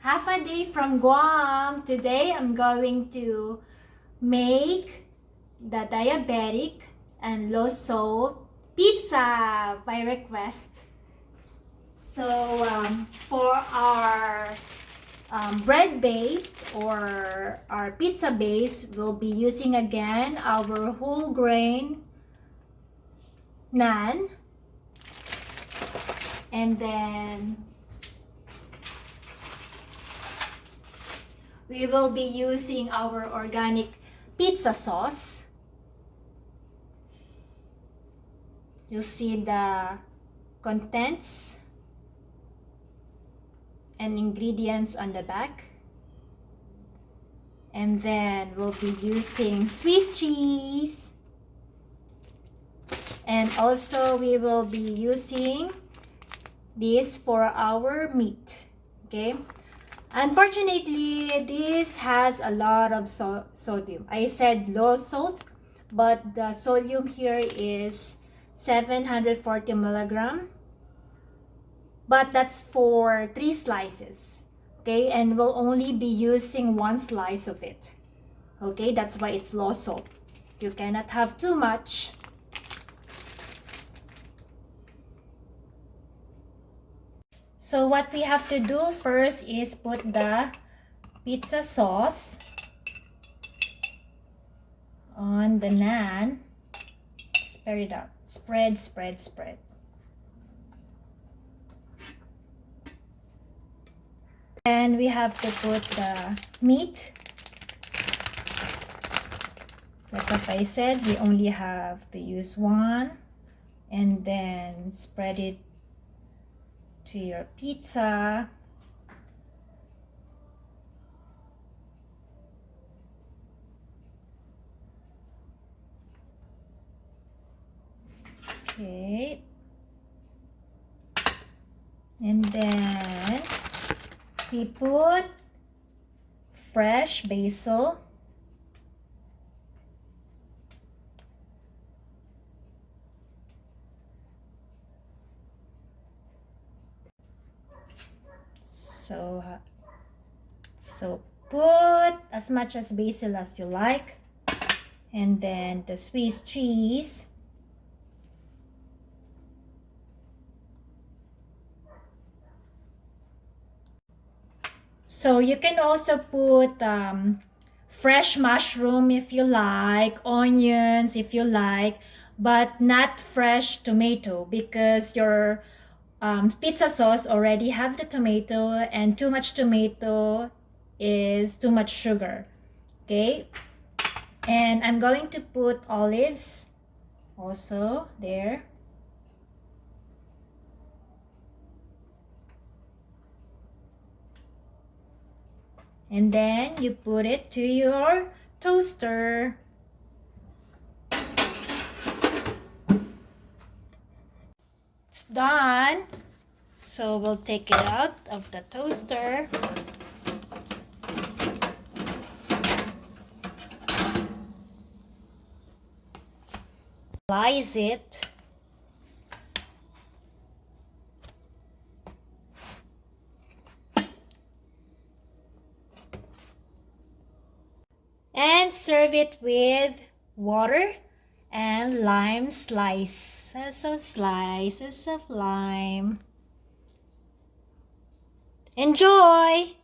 Half a day from Guam. Today I'm going to make the diabetic and low salt pizza by request. So for our bread based or our pizza base, we'll be using again our whole grain naan, and then we will be using our organic pizza sauce. You'll see the contents and ingredients on the back. And then we'll be using Swiss cheese. And also we will be using this for our meat. Okay. Unfortunately, this has a lot of sodium. I said low salt, but the sodium here is 740 milligram. But that's for 3 slices. Okay, and we'll only be using 1 slice of it. Okay, that's why it's low salt. You cannot have too much. So what we have to do first is put the pizza sauce on the naan. Spread it out. Spread, spread, spread. And we have to put the meat. Like what I said, we only have to use 1, and then spread it to your pizza. Okay. And then we put fresh basil. So put as much as basil as you like, and then the Swiss cheese. So you can also put fresh mushroom if you like, onions if you like, but not fresh tomato, because your pizza sauce already have the tomato, and too much tomato is too much sugar. Okay, and I'm going to put olives also there. And then you put it to your toaster. It's done. So we'll take it out of the toaster. Slice it. And serve it with water and lime slices. So slices of lime. Enjoy!